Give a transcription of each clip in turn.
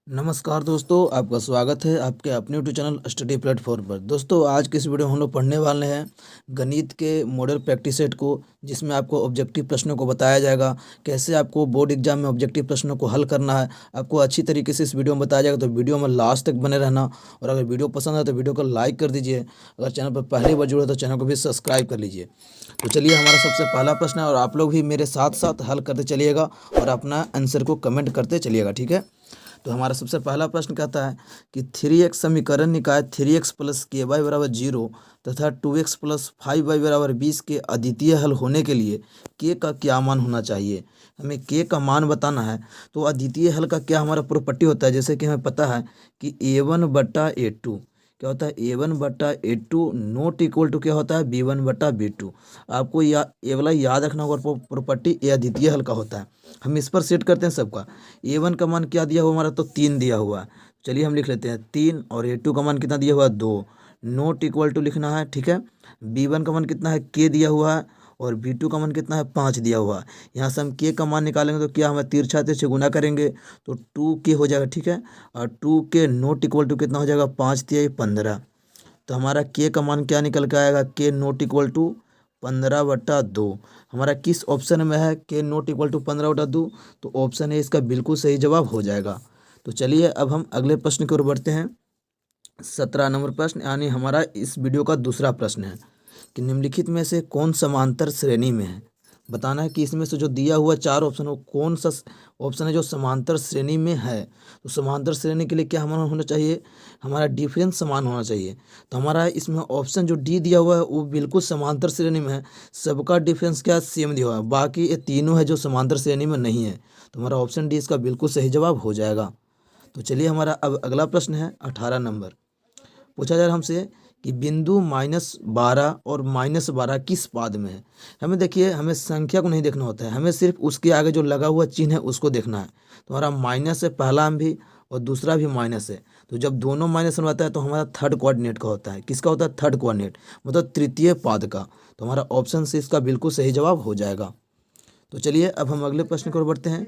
नमस्कार दोस्तों, आपका स्वागत है आपके अपने यूट्यूब चैनल स्टडी प्लेटफॉर्म पर। दोस्तों, आज के इस वीडियो में हम लोग पढ़ने वाले हैं गणित के मॉडल प्रैक्टिस सेट को, जिसमें आपको ऑब्जेक्टिव प्रश्नों को बताया जाएगा, कैसे आपको बोर्ड एग्जाम में ऑब्जेक्टिव प्रश्नों को हल करना है। आपको अच्छी तरीके से इस वीडियो में बताया जाएगा, तो वीडियो में लास्ट तक बने रहना। और अगर वीडियो पसंद है तो वीडियो को लाइक कर दीजिए। अगर चैनल पर पहली बार जुड़े तो चैनल को भी सब्सक्राइब कर लीजिए। तो चलिए, हमारा सबसे पहला प्रश्न है और आप लोग भी मेरे साथ साथ हल करते चलिएगा और अपना आंसर को कमेंट करते चलिएगा, ठीक है। तो हमारा सबसे पहला प्रश्न कहता है कि 3x समीकरण निकाय 3x प्लस के वाई बराबर 0 तथा 2x प्लस 5y बराबर 20 के अद्वितीय हल होने के लिए के का क्या मान होना चाहिए। हमें के का मान बताना है। तो अद्वितीय हल का क्या हमारा प्रॉपर्टी होता है, जैसे कि हमें पता है कि a1/a2 क्या होता है, a1/a2 नोट इक्वल टू क्या होता है, b1/b2। आपको ये वाला याद रखना होगा, प्रॉपर्टी ए अद्वितीय हल का होता है। हम इस पर सेट करते हैं सबका। a1 का मान क्या दिया हुआ हमारा, तो 3 दिया हुआ है। चलिए हम लिख लेते हैं 3, और a2 का मान कितना दिया हुआ है, 2। नोट इक्वल टू लिखना है, ठीक है। b1 का मान कितना है, k दिया हुआ है, और b2 का मान कितना है, 5 दिया हुआ है। यहाँ से हम k का मान निकालेंगे तो क्या हमें तिरछा तिरछे गुना करेंगे तो 2k हो जाएगा, ठीक है। और 2k नोट इक्वल टू कितना हो जाएगा, 5 दिया 15। तो हमारा k का मान क्या निकल के आएगा, k नोट इक्वल टू 15/2। हमारा किस ऑप्शन में है, k नोट इक्वल टू 15/2। तो ऑप्शन है इसका बिल्कुल सही जवाब हो जाएगा। तो चलिए अब हम अगले प्रश्न की ओर बढ़ते हैं। 17 नंबर प्रश्न, यानी हमारा इस वीडियो का दूसरा प्रश्न है कि निम्नलिखित में से कौन समांतर श्रेणी में है। बताना है कि इसमें से जो दिया हुआ 4 ऑप्शन हो, कौन सा ऑप्शन है जो समांतर श्रेणी में है। तो समांतर श्रेणी के लिए क्या हमारा होना चाहिए, हमारा डिफरेंस समान होना चाहिए। तो हमारा इसमें ऑप्शन जो डी दिया हुआ है वो बिल्कुल समांतर श्रेणी में है। सबका डिफरेंस क्या सेम दिया हुआ है, बाकी ये तीनों है जो समांतर श्रेणी में नहीं है। तो हमारा ऑप्शन डी इसका बिल्कुल सही जवाब हो जाएगा। तो चलिए, हमारा अब अगला प्रश्न है 18 नंबर। पूछा जा रहा है हमसे कि बिंदु -12 और -12 किस पाद में है। हमें देखिए, हमें संख्या को नहीं देखना होता है, हमें सिर्फ उसके आगे जो लगा हुआ चिन्ह है उसको देखना है। तो हमारा माइनस है, पहला भी और दूसरा भी माइनस है। तो जब दोनों माइनस बनवाता है तो हमारा थर्ड कोऑर्डिनेट का होता है। किसका होता है, थर्ड कोऑर्डिनेट, मतलब तृतीय पाद का। तो हमारा ऑप्शन से इसका बिल्कुल सही जवाब हो जाएगा। तो चलिए अब हम अगले प्रश्न की ओर बढ़ते हैं।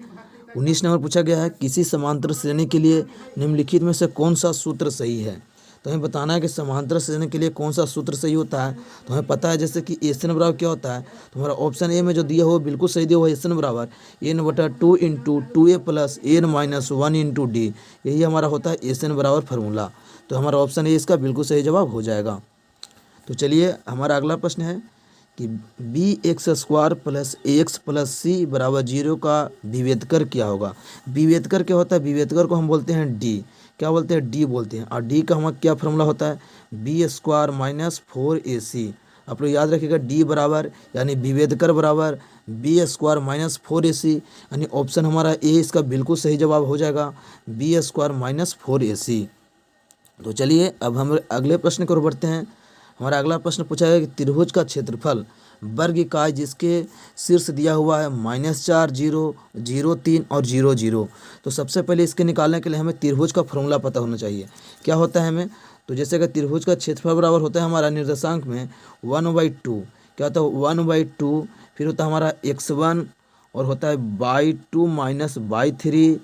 19 नंबर पूछा गया है, किसी समांतर श्रेणी के लिए निम्नलिखित में से कौन सा सूत्र सही है। तो हमें बताना है कि समांतर श्रेणी के लिए कौन सा सूत्र सही होता है। तो हमें पता है जैसे कि एस एन बराबर क्या होता है। तो हमारा ऑप्शन ए में जो दिया हो बिल्कुल सही दिया हुआ है, एस एन बराबर n/2 into 2a plus n-1 into D. यही हमारा होता है एस एन बराबर फार्मूला। तो हमारा ऑप्शन ए इसका बिल्कुल सही जवाब हो जाएगा। तो चलिए, हमारा अगला प्रश्न है कि bx² प्लस ax प्लस सी बराबर 0 का विभेदकर क्या होगा। विभेदकर क्या होता है, विभेदकर को हम बोलते हैं डी। क्या बोलते हैं, डी बोलते हैं। और डी का हमारा क्या फॉर्मूला होता है, b² माइनस 4ac। आप लोग याद रखिएगा, डी बराबर यानी विभेदकर बराबर b² माइनस 4ac, यानी ऑप्शन हमारा ए इसका बिल्कुल सही जवाब हो जाएगा, b² माइनस 4ac। तो चलिए अब हम अगले प्रश्न की ओर बढ़ते हैं। हमारा अगला प्रश्न पूछा है कि त्रिभुज का क्षेत्रफल वर्ग इकाई जिसके शीर्ष दिया हुआ है -4, 0, 0, 3 और 0, 0। तो सबसे पहले इसके निकालने के लिए हमें त्रिभुज का फॉर्मूला पता होना चाहिए। क्या होता है हमें, तो जैसे कि त्रिभुज का क्षेत्रफल बराबर होता है हमारा निर्देशांक में 1/2। क्या होता है, 1/2। फिर होता है हमारा x1 और होता है /2 माइनस /3।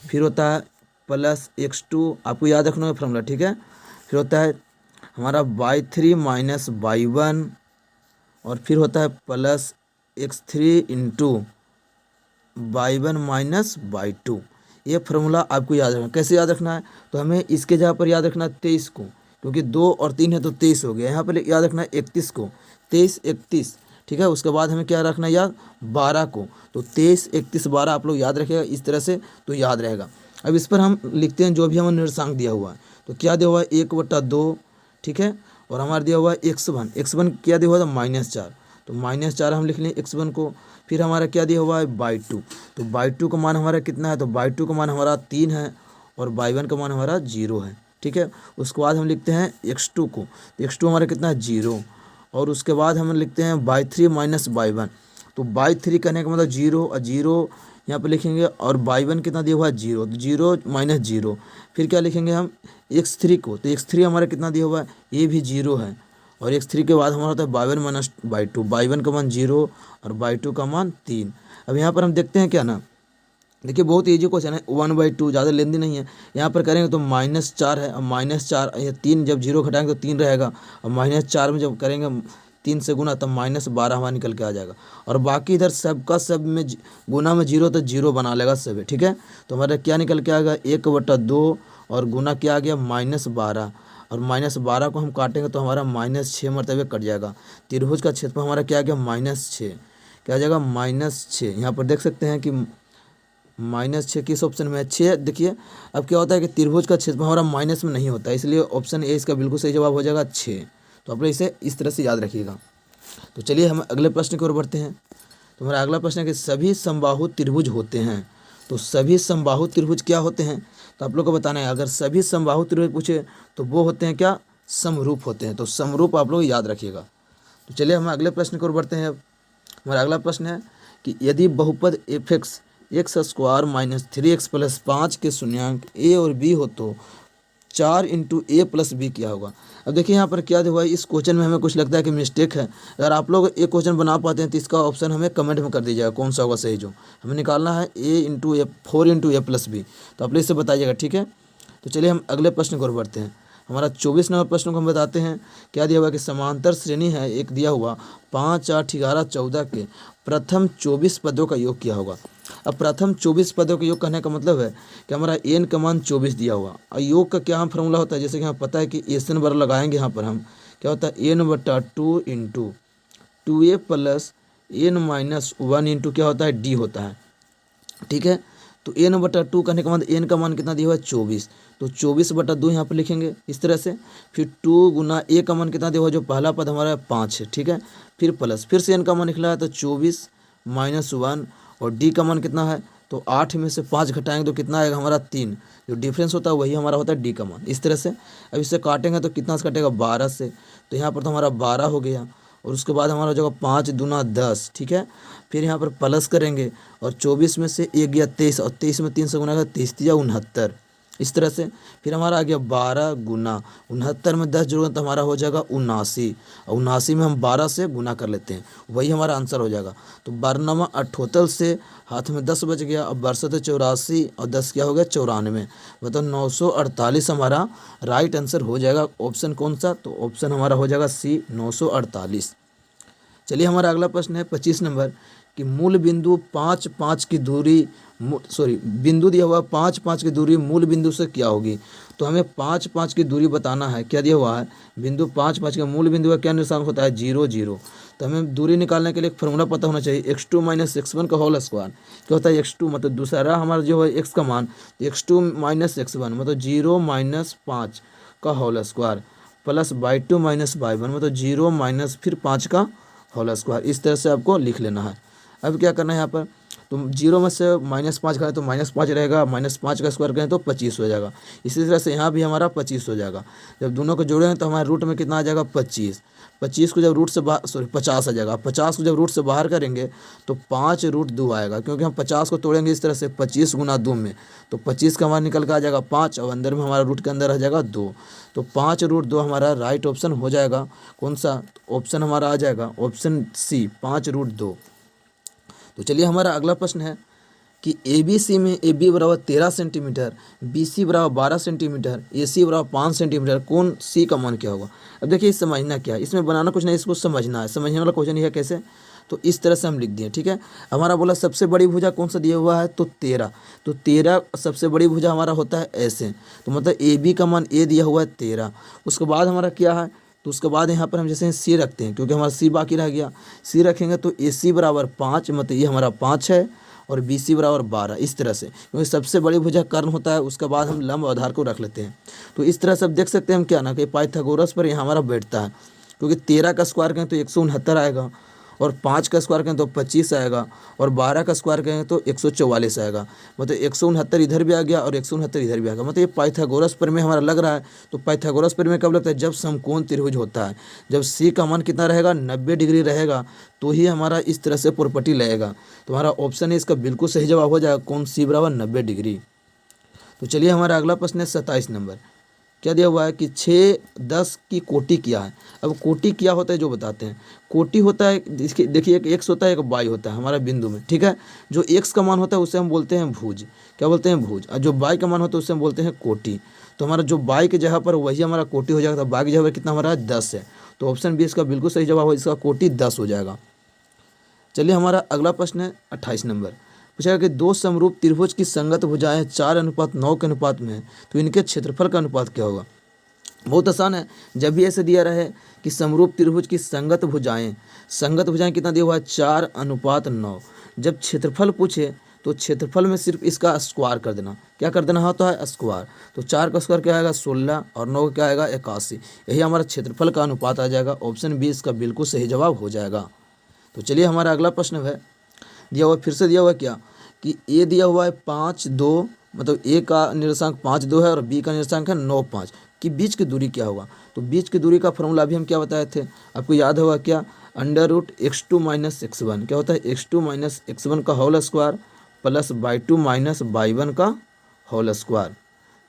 फिर होता है प्लस x2, आपको याद रखना है फॉर्मूला, ठीक है। फिर होता है हमारा /3 माइनस /1, और फिर होता है प्लस x3 इंटू /1 माइनस /2। ये फार्मूला आपको याद रखना। कैसे याद रखना है, तो हमें इसके जगह पर याद रखना है 23 को, क्योंकि 2 और 3 है तो 23 हो गया। यहाँ पर याद रखना है 31 को, 23, 31, ठीक है। उसके बाद हमें क्या रखना है याद, 12 को। तो 23, 31, 12 आप लोग याद रखिएगा इस तरह से, तो याद रहेगा। अब इस पर हम लिखते हैं जो भी हमें निर्देशांक दिया हुआ है। तो क्या दिया हुआ है, 1/2, ठीक है। और हमारा दिया हुआ है x1 क्या दिया हुआ था, -4। तो -4 हम लिख लें x1 को। फिर हमारा क्या दिया हुआ है, /2। तो /2 का मान हमारा कितना है, तो /2 का मान हमारा 3 है, और /1 का मान हमारा 0 है, ठीक है। उसके बाद हम लिखते हैं x2 को। तो x2 हमारा कितना है, 0। और उसके बाद हम लिखते हैं /3 माइनस /1। तो /3 कहने का मतलब 0, और 0 यहाँ पे लिखेंगे, और /1 कितना दिया हुआ है, 0। तो 0 माइनस 0। फिर क्या लिखेंगे हम, x3 को। तो x3 हमारा कितना दिया हुआ है, ये भी 0 है। और x3 के बाद हमारा होता है /1 माइनस /2। /1 का मान 0 और /2 का मान 3। अब यहाँ पर हम देखते हैं क्या ना, देखिए बहुत ईजी क्वेश्चन है, 1/2 ज़्यादा लेंदी नहीं है। यहाँ पर करेंगे तो -4 है, और -4 ये 3 जब जीरो घटाएंगे तो 3 रहेगा, और -4 में जब करेंगे 3 से गुना तब -12 हमारा निकल के आ जाएगा। और बाकी इधर सबका सब में गुना में जीरो तो जीरो बना लेगा सब, ठीक है। तो हमारा क्या निकल के आएगा 1/2, और गुना क्या आ गया -12, और -12 को हम काटेंगे तो हमारा -6 मरतबे कट जाएगा। त्रिभुज का क्षेत्रफल हमारा क्या आ गया -6, क्या आ जाएगा -6। यहाँ पर देख सकते हैं कि -6 किस ऑप्शन में है, 6। देखिए अब क्या होता है कि त्रिभुज का क्षेत्रफल हमारा माइनस में नहीं होता, इसलिए ऑप्शन ए इसका बिल्कुल सही जवाब हो जाएगा 6। तो आप लोग इसे इस तरह से याद रखिएगा। तो चलिए हम अगले प्रश्न की ओर बढ़ते हैं। तो हमारा अगला प्रश्न है कि सभी समबाहु त्रिभुज होते हैं। तो सभी समबाहु त्रिभुज क्या होते हैं, तो आप लोग को बताना है। अगर सभी समबाहु त्रिभुज पूछे तो वो होते हैं क्या, समरूप होते हैं। तो समरूप आप लोग याद रखिएगा। तो चलिए हम अगले प्रश्न की ओर बढ़ते हैं। हमारा अगला प्रश्न है कि यदि बहुपद f(x) x² - 3x + 5 के शून्यांक a और b हो तो 4 × a + b क्या होगा। अब देखिए यहाँ पर क्या हुआ है, इस क्वेश्चन में हमें कुछ लगता है कि मिस्टेक है। अगर आप लोग एक क्वेश्चन बना पाते हैं तो इसका ऑप्शन हमें कमेंट में कर दीजिएगा कौन सा होगा सही। जो हमें निकालना है a 4 × a + b, तो आप लोग इससे बताइएगा, ठीक है। तो चलिए हम अगले प्रश्न की ओर बढ़ते हैं। हमारा 24 नंबर प्रश्न को हम बताते हैं। क्या दिया हुआ कि समांतर श्रेणी है एक दिया हुआ 5, 8, 11, 14 के प्रथम 24 पदों का योग क्या होगा। अब प्रथम 24 पदों का योग कहने का मतलब है कि हमारा n का मान 24 दिया हुआ, और योग का क्या हम फॉर्मूला होता है, जैसे कि हमें पता है कि एसन बर लगाएंगे। यहाँ पर हम क्या होता है n/2 × 2a + n - 1 × क्या होता है d होता है, ठीक है। तो n/2 कहने का मतलब n का मान कितना दिया हुआ है 24, तो 24/2 यहाँ पर लिखेंगे इस तरह से। फिर 2 गुना a का मान कितना दिया हुआ है, जो पहला पद हमारा 5 है, ठीक है। फिर प्लस, फिर से n का मान निकला है तो 24 - 1, और d का मान कितना है, तो 8 में से 5 घटाएंगे तो कितना आएगा हमारा 3। जो डिफरेंस होता है वही हमारा होता है d का मान, इस तरह से। अब इससे काटेंगे तो कितना से कटेगा 12 से, तो यहाँ पर तो हमारा 12 हो गया, और उसके बाद हमारा हो जाएगा 5 दूना 10, ठीक है। फिर यहाँ पर प्लस करेंगे, और 24 में से 1 गया 23, और 23 में 3 से गुना करेगा 23 या 69, इस तरह से। फिर हमारा आ गया 12 गुना 69 में 10 जोड़ेंगे तो हमारा हो जाएगा 79, और 79 में हम 12 से गुना कर लेते हैं, वही हमारा आंसर हो जाएगा। तो 12 अठोतल से हाथ में 10 बच गया, अब 12 84, और 10 क्या हो गया 94, मतलब 948 हमारा राइट आंसर हो जाएगा। ऑप्शन कौन सा, तो ऑप्शन हमारा हो जाएगा सी 948। चलिए हमारा अगला प्रश्न है 25 नंबर कि मूल बिंदु 5, 5 की दूरी बिंदु दिया हुआ 5, 5 की दूरी मूल बिंदु से क्या होगी। तो हमें 5, 5 की दूरी बताना है। क्या दिया हुआ है, बिंदु 5, 5 के मूल बिंदु का क्या निशान होता है 0, 0। तो हमें दूरी निकालने के लिए एक फार्मूला पता होना चाहिए, x2 - x1 का होल स्क्वायर। क्या होता है x2 मतलब दूसरा हमारा जो है x का मान, x2 - x1 मतलब 0 - 5 का whole square, plus y2 - y1 मतलब 0 - फिर 5 का होल स्क्वायर। इस तरह से आपको लिख लेना है। अब क्या करना है यहाँ पर, तो 0 में से -5 करें तो -5 रहेगा, -5 का स्क्वायर करें तो 25 हो जाएगा। इसी तरह से यहाँ भी हमारा 25 हो जाएगा। जब दोनों को जोड़ेंगे तो हमारे रूट में कितना आ जाएगा 25। 25 को जब रूट से बाहर 50 आ जाएगा। 50 को जब रूट से बाहर करेंगे तो 5√2 आएगा, क्योंकि हम 50 को तोड़ेंगे इस तरह से 25 गुना 2 में, तो 25 का हमारा निकल कर आ जाएगा 5, और अंदर में हमारा रूट के अंदर आ जाएगा 2, तो 5√2 हमारा राइट ऑप्शन हो जाएगा। कौन सा ऑप्शन हमारा आ जाएगा, ऑप्शन सी 5√2। तो चलिए हमारा अगला प्रश्न है कि ABC में AB बराबर 13 सेंटीमीटर, BC बराबर 12 सेंटीमीटर, AC बराबर 5 सेंटीमीटर, कौन C का मान क्या होगा। अब देखिए समझना क्या है, इसमें बनाना कुछ नहीं, इसको समझना है। समझने वाला क्वेश्चन ये है कैसे, तो इस तरह से हम लिख दिए, ठीक है। हमारा बोला सबसे बड़ी भुजा कौन सा दिया हुआ है, तो 13, तो 13 सबसे बड़ी भुजा हमारा होता है ऐसे, तो मतलब AB का मान A दिया हुआ है 13। उसके बाद हमारा क्या है, तो उसके बाद यहाँ पर हम जैसे सी रखते हैं, क्योंकि हमारा सी बाकी रह गया। सी रखेंगे तो AC बराबर 5, मतलब ये हमारा 5 है, और BC बराबर 12, इस तरह से, क्योंकि सबसे बड़ी भुजा कर्ण होता है। उसके बाद हम लंब आधार को रख लेते हैं। तो इस तरह से अब देख सकते हैं हम क्या ना कि पाइथागोरस पर यहाँ हमारा बैठता है, क्योंकि 13 का स्क्वायर करें तो 169 आएगा, और 5 का स्क्वायर करें तो 25 आएगा, और 12 का स्क्वायर करें तो 144 आएगा। मतलब 169 इधर भी आ गया और 169 इधर भी आ गया, मतलब ये पाइथागोरस प्रमेय हमारा लग रहा है। तो पाइथागोरस प्रमेय कब लगता है, जब समकोण त्रिभुज होता है, जब C का मान कितना रहेगा 90 डिग्री रहेगा, तो ही हमारा इस तरह से प्रॉपर्टी लगेगा। तो हमारा ऑप्शन है इसका बिल्कुल सही जवाब हो जाएगा, कौन C बराबर 90 डिग्री। तो चलिए हमारा अगला प्रश्न है 27 नंबर क्या दिया हुआ है कि 6 10 की कोटि किया है। अब कोटि क्या होता है जो बताते हैं। कोटि होता है, देखिए एक एक्स होता है एक वाई होता है हमारा बिंदु में, ठीक है। जो एक्स का मान होता है उसे हम बोलते हैं भुज, क्या बोलते हैं भुज, और जो वाई का मान होता है उसे हम बोलते हैं कोटि। तो हमारा जो वाई की जगह पर वही हमारा कोटि हो जाएगा। तो वाई की जगह पर कितना हमारा 10 है, तो ऑप्शन बी इसका बिल्कुल सही जवाब हो, इसका कोटि 10 हो जाएगा। चलिए हमारा अगला प्रश्न है 28 नंबर। पूछा कि दो समरूप त्रिभुज की संगत भुजाएं 4:9 के अनुपात में है, तो इनके क्षेत्रफल का अनुपात क्या होगा। बहुत आसान है। जब भी ऐसे दिया रहे कि समरूप त्रिभुज की संगत भुजाएं कितना दिया हुआ है 4:9। जब क्षेत्रफल पूछे तो क्षेत्रफल में सिर्फ इसका स्क्वायर कर देना। क्या कर देना होता है स्क्वायर। तो 4 का स्क्वायर क्या आएगा 16 और 9 का क्या आएगा 81। यही हमारा क्षेत्रफल का अनुपात आ जाएगा। ऑप्शन बी इसका बिल्कुल सही जवाब हो जाएगा। तो चलिए हमारा अगला प्रश्न है, दिया हुआ फिर से दिया हुआ क्या कि ए दिया हुआ है 5 2, मतलब ए का निर्देशांक 5 2 है और बी का निर्देशांक है 9 5, कि बीच की दूरी क्या होगा। तो बीच की दूरी का फॉर्मूला अभी हम क्या बताए थे, आपको याद होगा क्या, √x2 - x1 क्या होता है x2 - x1 का whole square plus y2 - y1 का होल स्क्वायर।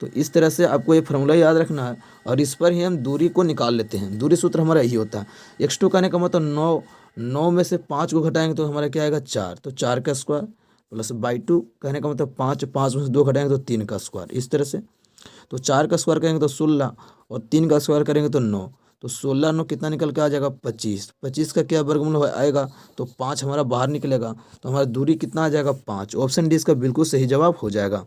तो इस तरह से आपको ये फार्मूला याद रखना है और इस पर ही हम दूरी को निकाल लेते हैं। दूरी सूत्र हमारा यही होता है। x2 कहने का मतलब 9 में से 5 को घटाएंगे तो हमारा क्या आएगा 4, तो 4 का स्क्वायर प्लस y2 कहने का मतलब 5 में से 2 घटाएंगे तो 3 का स्क्वायर। इस तरह से तो 4 का स्क्वायर करेंगे तो 16 और 3 का स्क्वायर करेंगे तो 9। तो 16 9 कितना निकल के आ जाएगा 25। 25 का क्या वर्गमूल आएगा तो 5 हमारा बाहर निकलेगा। तो हमारा दूरी कितना आ जाएगा 5। ऑप्शन डी इसका बिल्कुल सही जवाब हो जाएगा।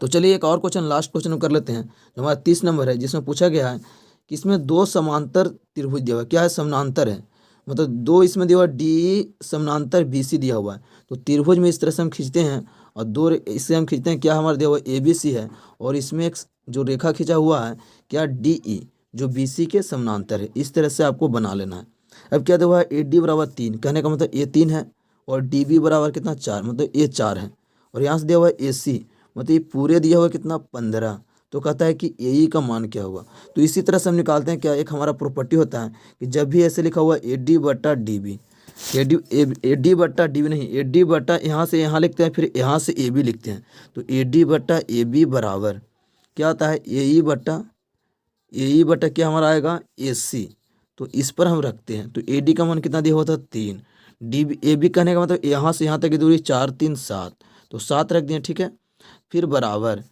तो चलिए एक और क्वेश्चन, लास्ट क्वेश्चन कर लेते हैं जो हमारा 30 नंबर है, जिसमें पूछा गया है कि इसमें 2 समांतर त्रिभुज दिया हुआ है। क्या है समानांतर है, मतलब 2 इसमें दिया हुआ डी समानांतर BC दिया हुआ है। तो त्रिभुज में इस तरह से हम खींचते हैं और 2 इससे हम खींचते हैं, क्या हमारा दिया हुआ ABC है और इसमें एक जो रेखा खींचा हुआ है क्या DE जो BC के समानांतर है। इस तरह से आपको बना लेना है। अब क्या दिया हुआ है AD बराबर 3, कहने का मतलब A 3 है और DB बराबर कितना 4, मतलब A 4 है। और यहाँ से दिया हुआ है AC, मतलब ये पूरे दिया हुआ कितना 15। तो कहता है कि AE का मान क्या होगा। तो इसी तरह से हम निकालते हैं क्या, एक हमारा प्रॉपर्टी होता है कि जब भी ऐसे लिखा हुआ AD/DB, AD/DB नहीं, AD/ यहाँ से यहाँ लिखते हैं फिर यहाँ से AB लिखते हैं। तो AD/AB बराबर क्या आता है AE क्या हमारा आएगा AC। तो इस पर हम रखते हैं। तो AD का मान कितना दिया हुआ था 3, AB कहने का मतलब यहाँ से यहाँ तक की दूरी 4 3 7, तो 7 रख दिए, ठीक है। फिर बराबर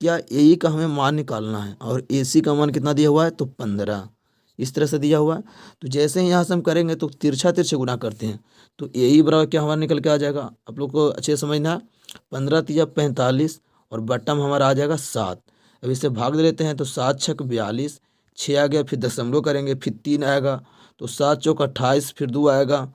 क्या AE का हमें मान निकालना है और AC का मान कितना दिया हुआ है तो 15। इस तरह से दिया हुआ है। तो जैसे ही यहाँ से हम करेंगे तो तिरछा तिरछे गुना करते हैं। तो AE बराबर क्या हमारा निकल के आ जाएगा, आप लोग को अच्छे से समझना है, 15 × 45 और बट्टा में हमारा आ जाएगा 7। अब इसे भाग दे लेते हैं तो 7 × 6 = 42, 6 आ गया, फिर दशमलव करेंगे, फिर 3 आएगा, तो 7 चौक 28, फिर 2 आएगा,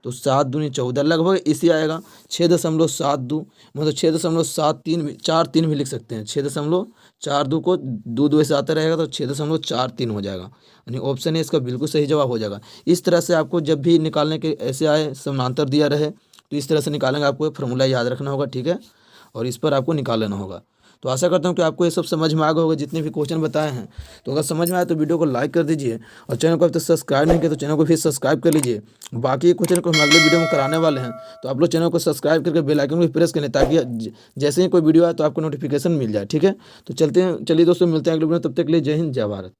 तो 7 दूनी 14, लगभग इसी आएगा 6.72, मतलब 6.73 4 3 भी लिख सकते हैं। 6.42 को 2 से आता रहेगा तो 6.43 हो जाएगा, यानी ऑप्शन ए इसका बिल्कुल सही जवाब हो जाएगा। इस तरह से आपको जब भी निकालने के ऐसे आए समानांतर दिया रहे तो इस तरह से निकालेंगे, आपको फार्मूला याद रखना होगा, ठीक है, और इस पर आपको निकाल लेना होगा। तो आशा करता हूँ कि आपको ये सब समझ में आ गया होगा, जितने भी क्वेश्चन बताए हैं। तो अगर समझ में आए तो वीडियो को लाइक कर दीजिए और चैनल को अभी तक सब्सक्राइब नहीं किया तो चैनल को फिर सब्सक्राइब कर लीजिए। बाकी क्वेश्चन को हम अगले वीडियो में कराने वाले हैं, तो आप लोग चैनल को सब्सक्राइब करके बेल आइकन को प्रेस करें ताकि जैसे ही कोई वीडियो आए तो आपको नोटिफिकेशन मिल जाए, ठीक है। तो चलिए दोस्तों, मिलते हैं अगले वीडियो में, तब तक के लिए जय हिंद जय भारत।